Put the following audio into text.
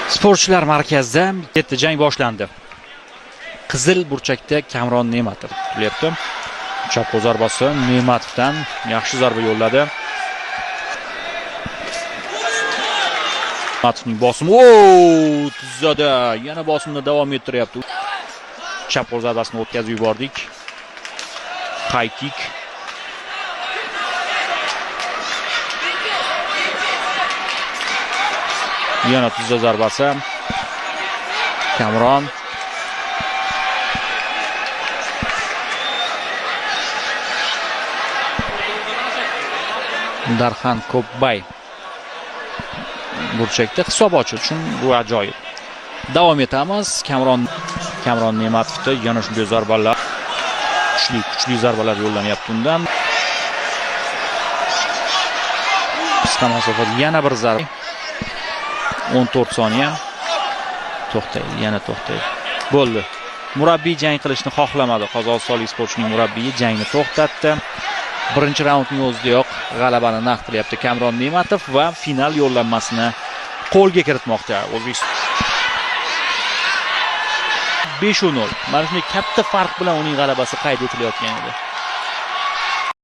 Sportchilar markazida 7 jang boshlandi. Qizil burchakda Kamron Ne'matov kutilyapti. Chap qo'l zarbasi Ne'matovdan yaxshi zarba yo'lladi. Ne'matovning bosimi tizzada yana bosimni davom ettiryapti. Chap qo'l zarbasini o'tkazib yubordik. High kick. Yana tuzza zarbasi. Kamron Darxan Ko'pbay burchakda hisob ochdi. Chun bu ajoyib. Davom etamiz. Kamron Ne'matovda yana shunday zarbalar, kuchli zarbalar yo'llanyapti undan. Qisqa masofada yana bir zarba. 14 soniya. To'xtaydi, yana to'xtaydi. Bo'ldi. Murabbiy jang qilishni xohlamadi. Qozog'istonlik sportchining murabbiyi jangni to'xtatdi. Birinchi raundning o'zidayoq g'alabani naqd qilyapti Kamron Ne'matov va final yo'llanmasini qo'lga kiritmoqda. O'zbekiston 5-0. Mana shunday katta farq bilan uning g'alabasi qayd etilayotgan edi.